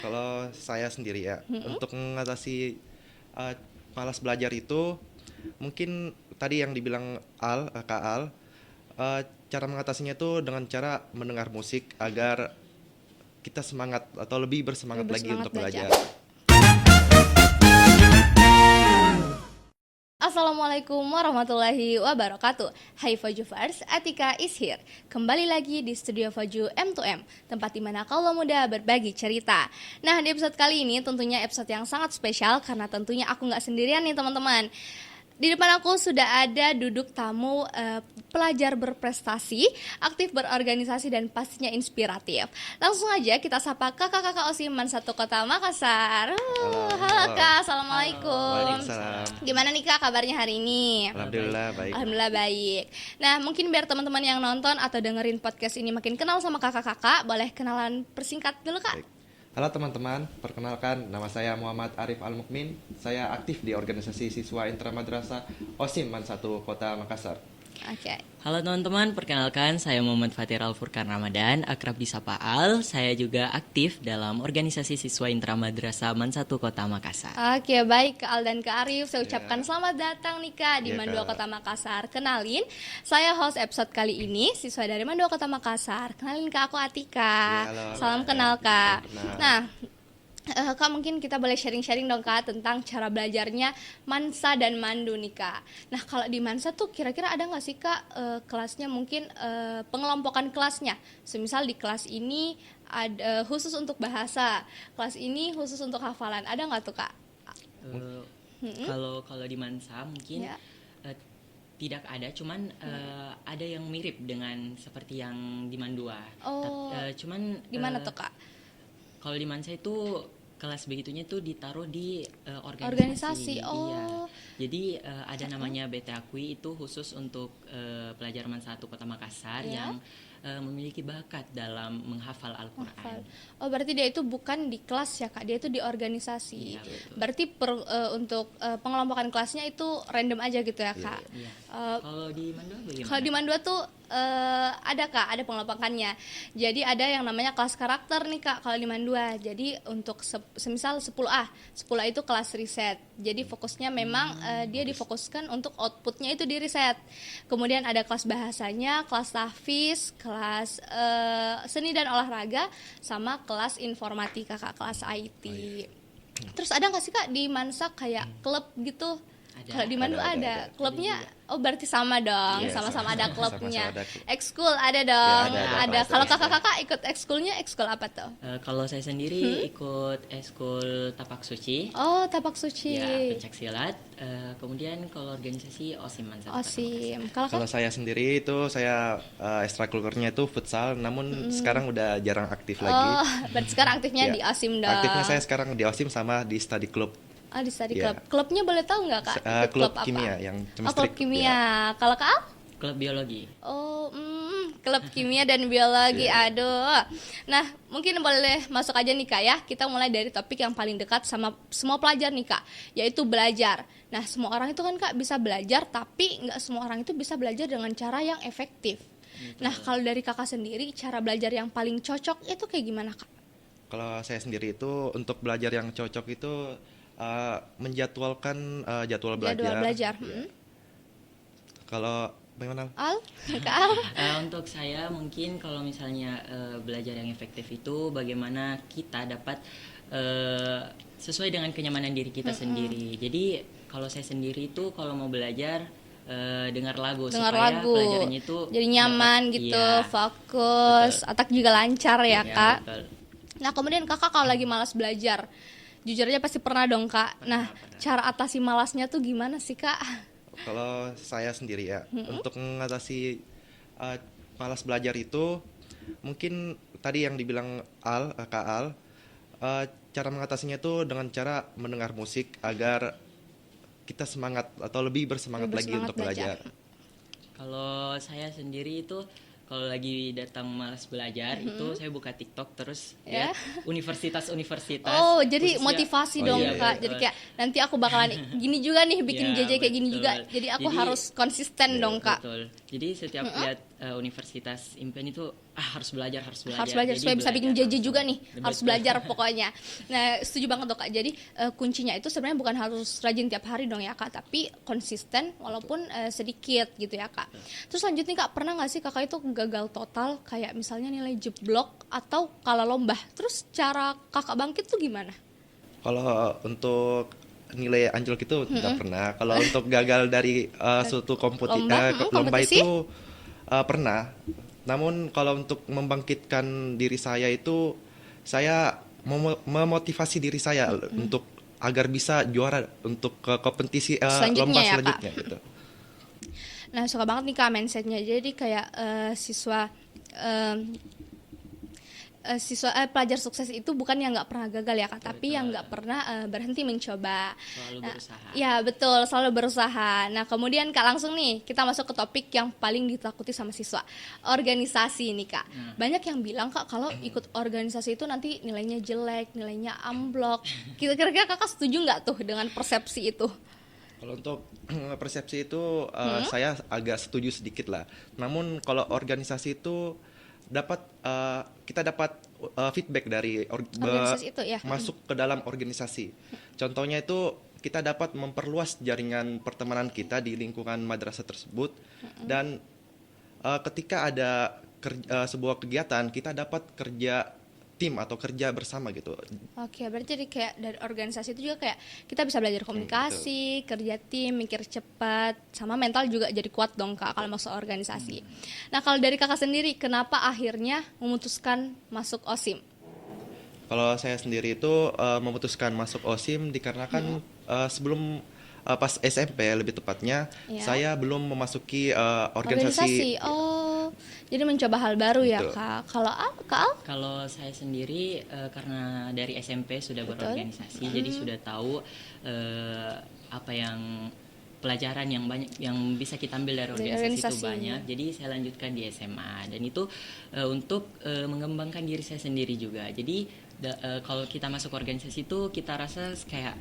Kalau saya sendiri ya, untuk mengatasi uh, malas belajar itu mungkin tadi yang dibilang Kak Al, cara mengatasinya itu dengan cara mendengar musik agar kita semangat atau lebih bersemangat Lebih lagi bersemangat untuk belajar. belajar. Assalamualaikum warahmatullahi wabarakatuh. Hai Fajuvers, Atika is here. Kembali lagi di studio Faju M2M, tempat dimana kaula muda berbagi cerita. Nah, di episode kali ini tentunya episode yang sangat spesial karena tentunya aku nggak sendirian nih teman-teman. Di depan aku sudah ada duduk tamu pelajar berprestasi, aktif berorganisasi dan pastinya inspiratif. Langsung aja kita sapa kakak-kakak Osiman satu Kota Makassar. Halo Kak, Assalamualaikum. Waalaikumsalam. Gimana nih Kak kabarnya hari ini? Alhamdulillah baik. Alhamdulillah baik. Nah, mungkin biar teman-teman yang nonton atau dengerin podcast ini makin kenal sama kakak-kakak, boleh kenalan persingkat dulu Kak. Baik. Halo teman-teman, perkenalkan nama saya Muhammad Arif Al-Mukmin. Saya aktif di organisasi siswa intramadrasah Osiman 1 Kota Makassar. Oke. Halo teman-teman, perkenalkan saya Muhammad Fatir Al-Furqan Ramadan, akrab disapa Al. Saya juga aktif dalam organisasi siswa intramadrasah Man 1 Kota Makassar. Oke, baik Kak Al dan Kak Arif, saya ucapkan selamat datang nih Kak di Iya, Mandua Kak. Kota Makassar. Kenalin, saya host episode kali ini, siswa dari Mandua Kota Makassar. Kenalin Kak, aku Atika. Iya, halo. Salam kenal Kak. Salam kenal. Nah, Kak mungkin kita boleh sharing-sharing dong Kak tentang cara belajarnya Mansa dan Mandu nih Kak. Nah kalau di Mansa tuh kira-kira ada nggak sih Kak kelasnya mungkin pengelompokan kelasnya. Semisal di kelas ini ada khusus untuk bahasa, kelas ini khusus untuk hafalan. Ada nggak tuh Kak? Kalau di Mansa mungkin Ya. tidak ada, cuman ada yang mirip dengan seperti yang di Mandua. Oh, Cuman gimana tuh Kak? kalau di Mansa itu kelas begitunya tuh ditaruh di Organisasi, organisasi. oh. Iya. Jadi ada namanya BT Akui, itu khusus untuk pelajar Man 1 Kota Makassar Ya. yang memiliki bakat dalam menghafal Al-Quran. Hafal. Oh berarti dia itu bukan di kelas ya Kak, dia itu di organisasi. Iya, betul. Berarti untuk pengelompokan kelasnya itu random aja gitu ya Kak. Iya. Eh, Kalau di Mandua bagaimana? Kalau di Mandua tuh ada Kak, ada pengelompokannya. Jadi ada yang namanya kelas karakter nih Kak kalau di Mandua. Jadi untuk semisal 10A, 10A itu kelas riset. Jadi fokusnya memang dia difokuskan untuk outputnya itu di riset. Kemudian ada kelas bahasanya, kelas tahfiz, kelas seni dan olahraga, sama kelas informatika Kak, kelas IT. Terus ada nggak sih Kak di Mansa kayak klub gitu? Ada. Kalau di Mandu ada. Klubnya, oh berarti sama dong, Iya, sama-sama ada klubnya. sama-sama ada klub. Ekskul ada dong, Ya, ada, ada. pasti. Kalau kakak-kakak ikut ekskulnya, ekskul apa tuh? Kalau saya sendiri ikut eskul tapak suci, Oh, tapak suci. ya pencak silat. Kemudian kalau organisasi Osim Man 1 Kota Osim. Makassar. Kalau Kalau kak, saya sendiri itu saya ekstrakurikulernya itu futsal, namun sekarang udah jarang aktif lagi. oh, berarti sekarang aktifnya Ya. di Osim dong. Aktifnya saya sekarang di Osim sama di study club. Oh, di study Ya. club. Klubnya boleh tahu nggak kak? Ikut Klub apa? kimia yang Oh, chemistry. klub kimia. Kalau kak? Al? Klub biologi. Oh, klub kimia dan biologi. Iya. Aduh. Nah, mungkin boleh masuk aja nih Kak ya. Kita mulai dari topik yang paling dekat sama semua pelajar nih Kak, yaitu belajar. Nah, semua orang itu kan Kak bisa belajar, tapi nggak semua orang itu bisa belajar dengan cara yang efektif. Nah, kalau dari Kakak sendiri, cara belajar yang paling cocok itu kayak gimana Kak? Kalau saya sendiri itu untuk belajar yang cocok itu menjadwalkan jadwal belajar. Jadwal belajar. Ya. Kalau bagaimana? Al? Kak Al? Untuk saya mungkin kalau misalnya belajar yang efektif itu bagaimana kita dapat sesuai dengan kenyamanan diri kita sendiri. Jadi kalau saya sendiri itu kalau mau belajar dengar lagu Dengar supaya lagu. pelajarannya itu Jadi nyaman dapat- gitu, iya, fokus, otak juga lancar ya iya, Kak. betul. Nah, kemudian Kakak kalau lagi malas belajar, jujur aja pasti pernah dong Kak. Nah, cara atasi malasnya tuh gimana sih Kak? Kalau saya sendiri ya, untuk mengatasi malas belajar itu mungkin tadi yang dibilang Kak Al, cara mengatasinya itu dengan cara mendengar musik agar kita semangat atau lebih bersemangat Lebih lagi bersemangat untuk belajar. Kalau saya sendiri itu kalau lagi datang malas belajar itu saya buka TikTok terus Ya. lihat universitas-universitas. Oh, jadi khususnya- motivasi Oh, dong iya, Kak. betul. Jadi kayak nanti aku bakalan gini juga nih bikin Iya, JJ kayak gini betul. juga. Jadi aku Jadi- harus konsisten Iya, dong Kak. Betul. Jadi setiap lihat Universitas Impen itu harus belajar. Harus Jadi belajar supaya bisa bikin belajar JJ juga nih. langsung. Harus Betul. belajar pokoknya. Nah, setuju banget tuh Kak. Jadi kuncinya itu sebenarnya bukan harus rajin tiap hari dong ya Kak, tapi konsisten walaupun sedikit gitu ya Kak. Terus lanjut nih Kak, pernah nggak sih Kakak itu gagal total kayak misalnya nilai jeblok atau kalah lomba? Terus cara Kakak bangkit tuh gimana? Kalau untuk nilai anjlok itu tidak pernah. Kalau untuk gagal dari suatu lomba kompetisi? itu pernah. Namun kalau untuk membangkitkan diri saya itu, saya memotivasi diri saya untuk agar bisa juara untuk ke kompetisi Selanjutnya lomba ya, Kak. selanjutnya gitu. Nah, suka banget nih Kak mindsetnya. Jadi kayak siswa pelajar sukses itu bukan yang nggak pernah gagal ya Kak, tapi yang nggak pernah berhenti mencoba. Selalu Nah, berusaha. ya betul, selalu berusaha. Nah kemudian Kak langsung nih kita masuk ke topik yang paling ditakuti sama siswa, organisasi nih Kak. Banyak yang bilang Kak kalau ikut organisasi itu nanti nilainya jelek, nilainya amblok. Kira-kira Kakak setuju nggak tuh dengan persepsi itu? Kalau untuk persepsi itu saya agak setuju sedikit lah. Namun kalau organisasi itu kita dapat feedback dari Organisasi itu ya. masuk ke dalam organisasi. Contohnya itu kita dapat memperluas jaringan pertemanan kita di lingkungan madrasah tersebut dan ketika ada sebuah kegiatan kita dapat kerja tim atau kerja bersama gitu. Oke, berarti jadi kayak dari organisasi itu juga kayak kita bisa belajar komunikasi, kerja tim, mikir cepat, sama mental juga jadi kuat dong Kak kalau masuk organisasi. Nah kalau dari Kakak sendiri, kenapa akhirnya memutuskan masuk OSIM? Kalau saya sendiri itu memutuskan masuk OSIM dikarenakan sebelum pas SMP lebih tepatnya Ya. saya belum memasuki organisasi. Oh, jadi mencoba hal baru ya Betul. Kak. Kalau Kak Al? Kalau saya sendiri karena dari SMP sudah berorganisasi, jadi sudah tahu apa yang pelajaran yang banyak yang bisa kita ambil dari organisasi itu banyak. Jadi saya lanjutkan di SMA dan itu untuk mengembangkan diri saya sendiri juga. Jadi kalau kita masuk organisasi itu kita rasa kayak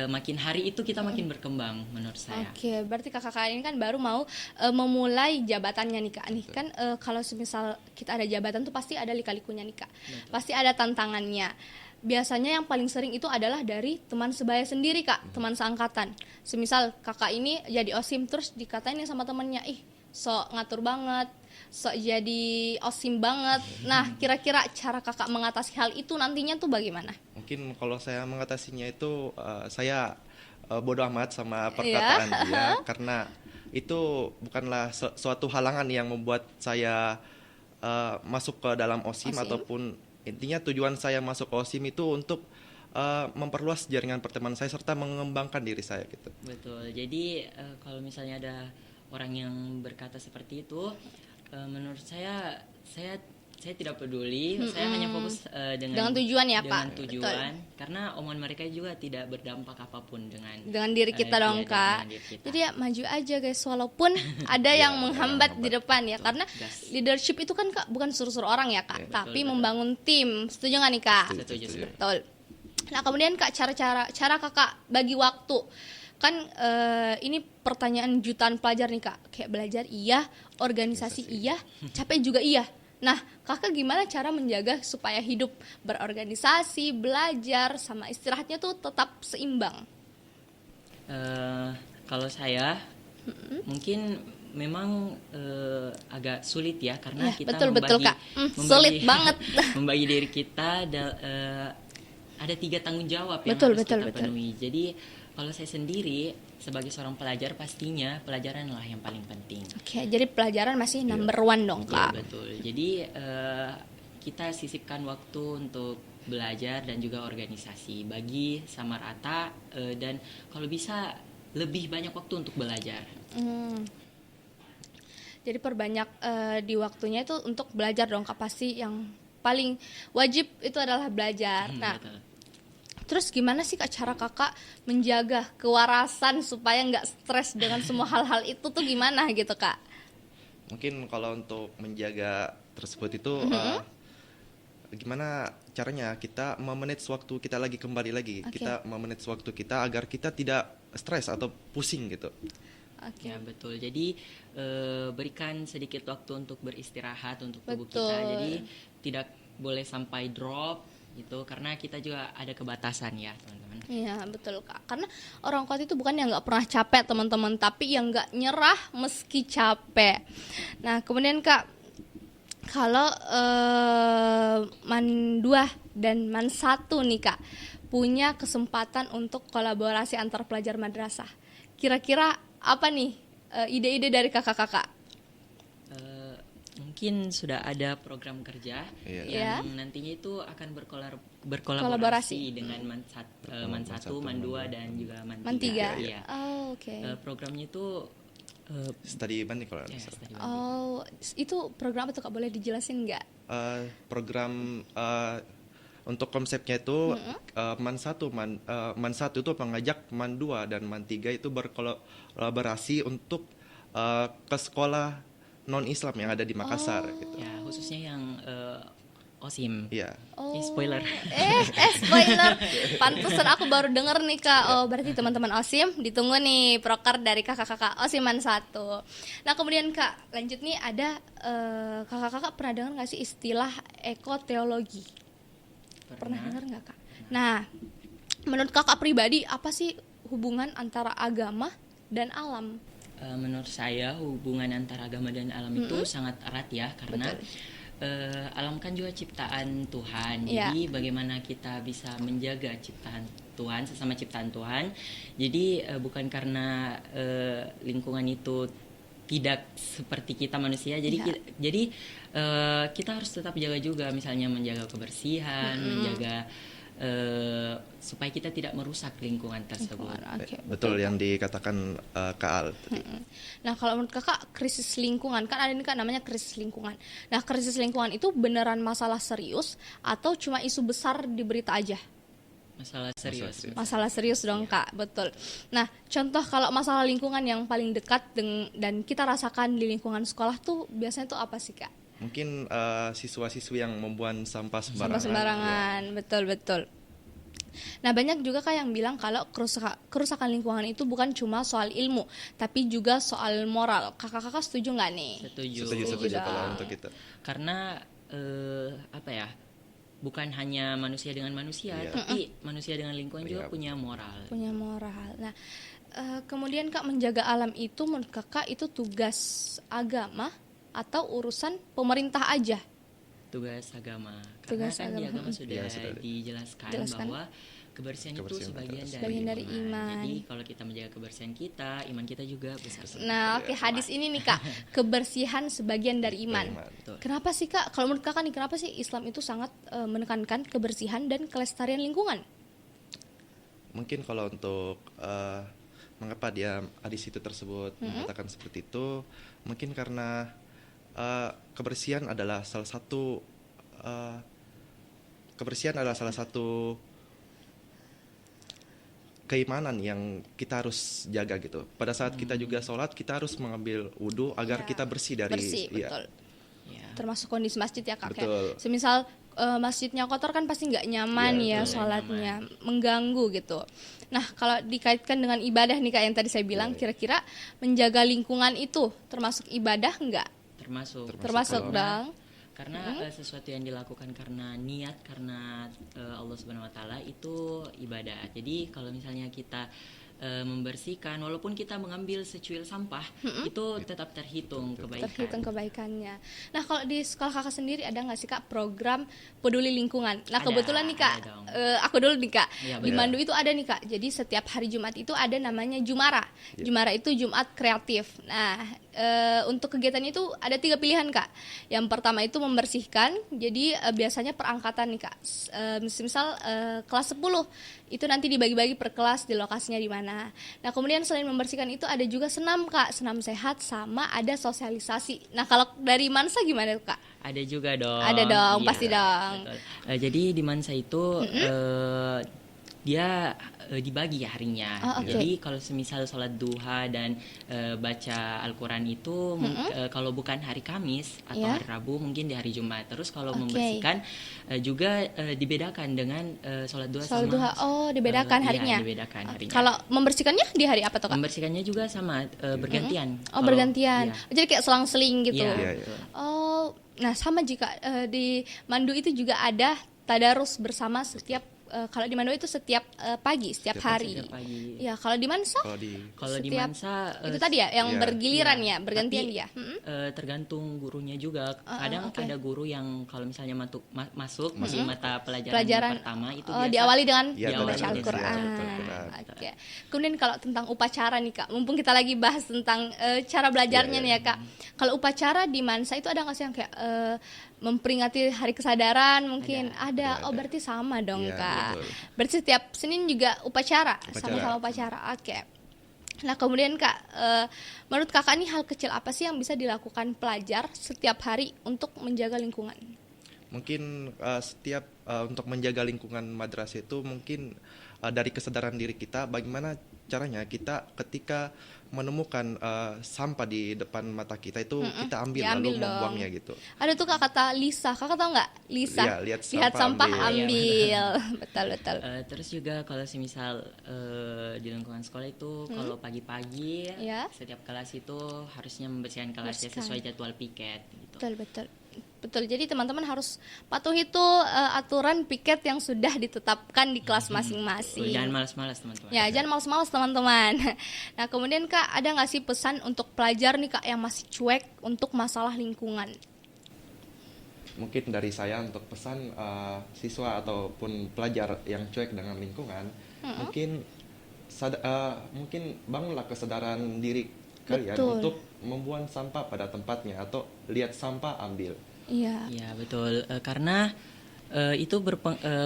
makin hari itu kita makin berkembang menurut saya. Oke, berarti kakak ini kan baru mau memulai jabatannya nih Kak. Nih kan kalau semisal kita ada jabatan tuh pasti ada lika-likunya nih Kak. Pasti ada tantangannya. Biasanya yang paling sering itu adalah dari teman sebaya sendiri Kak, teman seangkatan. Semisal kakak ini jadi OSIM terus dikatain sama temannya, ih sok ngatur banget, sok jadi OSIM banget. Nah, kira-kira cara kakak mengatasi hal itu nantinya tuh bagaimana? Mungkin kalau saya mengatasinya itu saya bodoh amat sama perkataan dia karena itu bukanlah suatu halangan yang membuat saya masuk ke dalam OSIM ataupun intinya tujuan saya masuk OSIM itu untuk memperluas jaringan pertemanan saya serta mengembangkan diri saya gitu. Betul. Jadi kalau misalnya ada orang yang berkata seperti itu, menurut saya tidak peduli. Saya hanya fokus dengan tujuan ya dengan Kak. tujuan, karena omongan mereka juga tidak berdampak apapun dengan Diri kita dong iya, Kak. dengan diri kita. Jadi ya maju aja guys, walaupun ada yang menghambat di depan ya, karena Gas. leadership itu kan Kak bukan suruh-suruh orang ya Kak, tapi betul. membangun tim. Setuju nggak nih Kak? Setuju. Betul. Nah kemudian Kak, cara Kakak bagi waktu kan ini pertanyaan jutaan pelajar nih Kak, kayak belajar iya, organisasi iya, capek juga iya. Nah Kakak gimana cara menjaga supaya hidup berorganisasi, belajar sama istirahatnya tuh tetap seimbang? Kalau saya mungkin memang agak sulit ya karena Ya, kita betul, Kak. Sulit banget. membagi diri kita ada 3 tanggung jawab yang Betul, harus betul, kita betul. penuhi. Jadi kalau saya sendiri sebagai seorang pelajar pastinya pelajaranlah yang paling penting. Oke, jadi pelajaran masih number one dong Kak. Betul. Jadi kita sisipkan waktu untuk belajar dan juga organisasi, bagi sama rata dan kalau bisa lebih banyak waktu untuk belajar. Jadi perbanyak di waktunya itu untuk belajar dong Kak, pasti yang paling wajib itu adalah belajar. Nah, Betul. terus gimana sih Kak cara Kakak menjaga kewarasan supaya nggak stres dengan semua hal-hal itu tuh gimana gitu Kak? Mungkin kalau untuk menjaga tersebut itu gimana caranya kita memanage waktu kita lagi kembali lagi. Oke. Kita memanage waktu kita agar kita tidak stres atau pusing gitu. Oke. Ya betul. Jadi berikan sedikit waktu untuk beristirahat untuk tubuh Betul. kita. Jadi tidak boleh sampai drop gitu karena kita juga ada kebatasan ya teman-teman. Iya betul Kak, karena orang kuat itu bukan yang nggak pernah capek teman-teman, tapi yang nggak nyerah meski capek. Nah kemudian Kak, kalau Man 2 dan Man 1 nih Kak punya kesempatan untuk kolaborasi antar pelajar madrasah, kira-kira apa nih ide-ide dari kakak-kakak? Mungkin sudah ada program kerja Iya. yang nantinya itu akan Kolaborasi. berkolaborasi dengan Man Man 1, satu, Man Man 2 dua. dan juga Man 3. Man 3. Iya. Oh, oke. Programnya itu Study banding kalau ya, nggak salah. study banding. Oh, itu program apa tuh Kak? Boleh dijelasin nggak? Program untuk konsepnya itu Man 1 Man 1 itu mengajak Man 2 dan Man 3 itu berkolaborasi untuk ke sekolah non Islam yang ada di Makassar gitu. Ya, khususnya yang OSIM. Iya. Oh. Spoiler. Spoiler. Pantesan aku baru denger nih Kak. Oh, berarti teman-teman OSIM ditunggu nih proker dari kakak-kakak OSIMan 1. Nah, kemudian Kak, lanjut nih ada kakak-kakak pernah dengar nggak sih istilah ekoteologi? Pernah dengar nggak Kak? Nah, menurut kakak pribadi apa sih hubungan antara agama dan alam? Menurut saya hubungan antara agama dan alam itu sangat erat ya karena alam kan juga ciptaan Tuhan. Iya. Jadi bagaimana kita bisa menjaga ciptaan Tuhan sesama ciptaan Tuhan. Jadi bukan karena lingkungan itu tidak seperti kita manusia. Jadi kita harus tetap jaga juga misalnya menjaga kebersihan, menjaga supaya kita tidak merusak lingkungan tersebut. Oke, Betul yang dikatakan Kak Al tadi. Nah, kalau menurut kakak krisis lingkungan kan ada nih Kak namanya krisis lingkungan. Nah, krisis lingkungan itu beneran masalah serius atau cuma isu besar di berita aja? Masalah serius. Masalah serius dong Kak, betul. Nah, contoh kalau masalah lingkungan yang paling dekat dan kita rasakan di lingkungan sekolah tuh biasanya tuh apa sih Kak? Mungkin siswa-siswi yang membuang sampah Sampah sembarangan. sembarangan, betul. Nah, banyak juga Kak yang bilang kalau kerusakan lingkungan itu bukan cuma soal ilmu, tapi juga soal moral. Kakak-kakak setuju nggak nih? Setuju. Setuju kalau dong. untuk itu. Karena apa ya? Bukan hanya manusia dengan manusia, Iya. tapi manusia dengan lingkungan juga Iya. punya moral. Punya moral. Nah, kemudian Kak menjaga alam itu menurut Kakak itu tugas agama atau urusan pemerintah aja? Tugas agama. Tugas Karena kan di agama. agama sudah Iya, sudah dijelaskan Jelaskan. bahwa kebersihan itu Kebersihan sebagian adalah sebagian dari iman. Jadi kalau kita menjaga kebersihan kita, iman kita juga besar. Nah, oke, hadis ini nih Kak, kebersihan sebagian dari iman. Betul. Kenapa sih Kak? Kalau menurut Kakak nih, kenapa sih Islam itu sangat menekankan kebersihan dan kelestarian lingkungan? Mungkin kalau untuk mengapa dia hadis itu tersebut mengatakan seperti itu, mungkin karena kebersihan adalah salah satu keimanan yang kita harus jaga gitu. Pada saat kita juga sholat, kita harus mengambil wudhu agar Ya, kita bersih dari bersih, iya. betul. Ya. Termasuk kondisi masjid ya Kak. Kayak Betul. semisal masjidnya kotor kan pasti nggak nyaman ya Iya, betul. sholatnya, mengganggu gitu. Nah, kalau dikaitkan dengan ibadah nih Kak yang tadi saya bilang, kira-kira menjaga lingkungan itu termasuk ibadah nggak? Termasuk kalau- dong. Karena sesuatu yang dilakukan karena niat, karena Allah Subhanahu Wa Taala itu ibadah. Jadi kalau misalnya kita membersihkan, walaupun kita mengambil secuil sampah, itu tetap terhitung kebaikan. Terhitung kebaikannya. Nah, kalau di sekolah kakak sendiri ada nggak sih Kak program peduli lingkungan? Nah, Ada, kebetulan nih Kak, ada dong. aku dulu nih Kak, Iya, di benar. Mandu itu ada nih Kak. Jadi setiap hari Jumat itu ada namanya Jumara. Jumara itu Jumat kreatif. Nah, untuk kegiatannya itu ada 3 pilihan Kak. Yang pertama itu membersihkan. Jadi biasanya perangkatan nih Kak. Misal kelas 10 itu nanti dibagi-bagi per kelas di lokasinya di mana. Nah, kemudian selain membersihkan itu ada juga senam Kak, senam sehat sama ada sosialisasi. Nah, kalau dari Mansa gimana Kak? Ada juga dong. Ada dong, Iya, pasti dong. betul. Jadi di Mansa itu dia dibagi harinya. Oh, oke. Jadi kalau semisal sholat duha dan baca Al-Quran itu kalau bukan hari Kamis atau Ya. hari Rabu mungkin di hari Jumat. Terus kalau Oke. membersihkan juga dibedakan dengan sholat duha Sholat sama duha, oh dibedakan iya, harinya. dibedakan harinya. Kalau membersihkannya di hari apa tuh Kak? Membersihkannya juga sama bergantian. Oh Kalau- bergantian. iya. Jadi kayak selang-seling gitu. Iya, Iya, betul. Oh, nah sama jika di Mandu itu juga ada tadarus bersama setiap kalau di Mandu itu setiap pagi, setiap Setiap hari. Setiap pagi. Ya, kalau di Mansa Kalau di setiap- Mansa itu tadi ya yang iya. bergiliran Iya, ya, bergantian tapi, ya. Mm-mm. Tergantung gurunya juga. Kadang oke. ada guru yang kalau misalnya masuk di mata pelajaran, Pelajaran pertama itu oh, biasa diawali dengan Iya, membaca diawali dengan Al-Qur'an. membaca Al-Qur'an. Oke. Kemudian kalau tentang upacara nih Kak, mumpung kita lagi bahas tentang cara belajarnya Iya, nih ya Kak. Kalau upacara di Mansa itu ada nggak sih yang kayak memperingati hari kesadaran mungkin ada. Oh, ada. berarti sama dong Iya, Kak. betul. Berarti setiap Senin juga upacara, Upacara. sama-sama upacara. Oke. Nah kemudian Kak, menurut Kakak nih hal kecil apa sih yang bisa dilakukan pelajar setiap hari untuk menjaga lingkungan? Mungkin setiap untuk menjaga lingkungan madrasah itu mungkin dari kesadaran diri kita, bagaimana caranya kita ketika menemukan sampah di depan mata kita itu kita ambil diambil lalu dong. membuangnya gitu. Ada tuh Kak kata Lisa, Kakak tahu nggak Lisa? Iya, lihat Lihat sampah, sampah ambil. ambil. Betul betul. Terus juga kalau semisal di lingkungan sekolah itu kalau pagi-pagi Iya. setiap kelas itu harusnya membersihkan kelasnya Bersihkan. sesuai jadwal piket gitu. Betul betul. Betul. Jadi teman-teman harus patuhi itu aturan piket yang sudah ditetapkan di kelas masing-masing. Jangan malas-malas teman-teman. Ya, jangan malas-malas teman-teman. Nah, kemudian Kak, ada nggak sih pesan untuk pelajar nih Kak yang masih cuek untuk masalah lingkungan? Mungkin dari saya untuk pesan siswa ataupun pelajar yang cuek dengan lingkungan, mungkin bangunlah kesadaran diri kalian Betul. untuk membuang sampah pada tempatnya atau lihat sampah ambil. Iya. Iya betul. Karena itu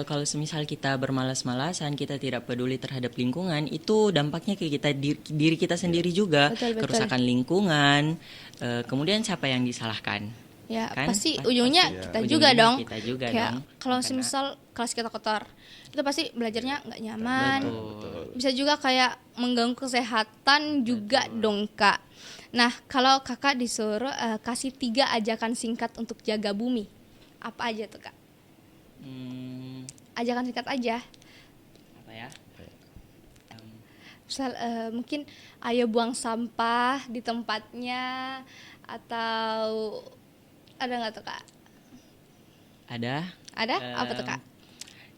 kalau semisal kita bermalas-malasan, kita tidak peduli terhadap lingkungan, itu dampaknya ke kita diri kita sendiri juga, Betul, betul. kerusakan lingkungan. Kemudian siapa yang disalahkan? Ya, Kan? pasti Pasti, ujungnya ya. kita Ujungnya juga dong. kita juga Kayak dong. kalau Karena- semisal kelas kita kotor, itu pasti belajarnya nggak nyaman. Betul. Bisa juga kayak mengganggu kesehatan juga dong Kak. Nah, kalau Kakak disuruh kasih 3 ajakan singkat untuk jaga bumi, apa aja tuh Kak? Ajakan singkat aja. Apa ya? Misal mungkin ayo buang sampah di tempatnya, atau ada nggak tuh Kak? Ada. Ada? Apa tuh Kak?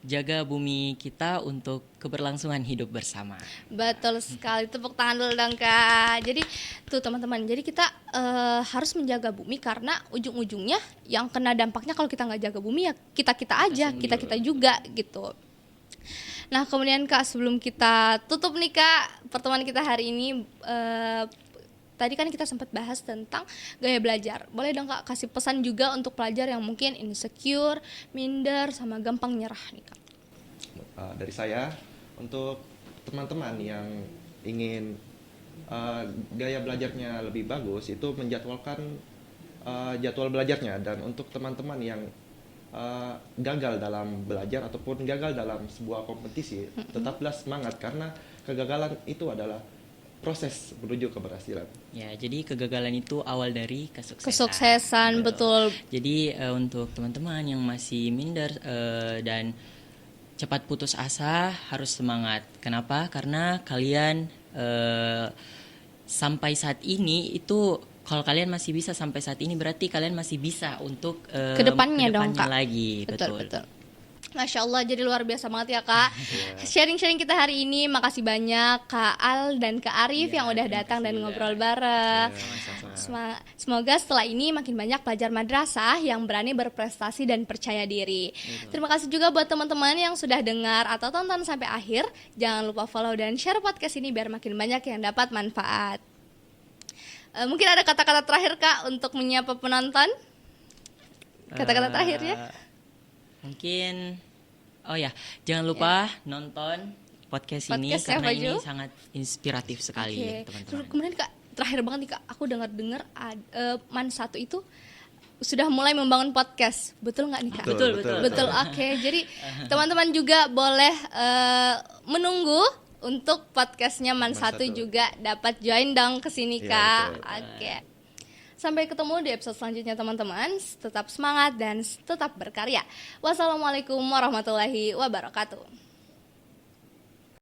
Jaga bumi kita untuk keberlangsungan hidup bersama. Betul sekali, tepuk tangan dulu dong Kak. Jadi tuh teman-teman, jadi kita harus menjaga bumi karena ujung-ujungnya yang kena dampaknya kalau kita nggak jaga bumi ya kita-kita aja, kita-kita juga gitu. Nah kemudian Kak, sebelum kita tutup nih Kak pertemuan kita hari ini, tadi kan kita sempat bahas tentang gaya belajar. Boleh dong Kak kasih pesan juga untuk pelajar yang mungkin insecure, minder, sama gampang nyerah nih Kak. Dari saya untuk teman-teman yang ingin gaya belajarnya lebih bagus itu menjadwalkan jadwal belajarnya, dan untuk teman-teman yang gagal dalam belajar ataupun gagal dalam sebuah kompetisi, tetaplah semangat karena kegagalan itu adalah proses menuju keberhasilan. Ya, jadi kegagalan itu awal dari kesuksesan. Kesuksesan, betul. Jadi untuk teman-teman yang masih minder dan cepat putus asa, harus semangat. Kenapa? Karena kalian sampai saat ini itu, kalau kalian masih bisa sampai saat ini, berarti kalian masih bisa untuk Kedepannya dong Kak. lagi. Betul, betul. Masya Allah, jadi luar biasa banget ya Kak. Sharing-sharing kita hari ini, makasih banyak Kak Al dan Kak Arif Ya, yang udah terima datang kasih dan juga. ngobrol bareng. Sama-sama. Semoga setelah ini makin banyak pelajar madrasah yang berani berprestasi dan percaya diri. Terima kasih juga buat teman-teman yang sudah dengar atau tonton sampai akhir. Jangan lupa follow dan share podcast ini biar makin banyak yang dapat manfaat. Mungkin ada kata-kata terakhir Kak untuk menyapa penonton? Kata-kata terakhirnya? Mungkin, oh ya, jangan lupa nonton podcast ini Podcast ya, karena ini Faju? sangat inspiratif sekali, Oke. Terus teman-teman. kemudian Kak, terakhir banget nih Kak, aku dengar Man 1 itu sudah mulai membangun podcast. Betul nggak nih Kak? Betul. Oke. Jadi teman-teman juga boleh menunggu untuk podcastnya Man Satu juga dapat join dong ke sini Iya, Kak. betul. Oke. Sampai ketemu di episode selanjutnya teman-teman. Tetap semangat dan tetap berkarya. Wassalamualaikum warahmatullahi wabarakatuh.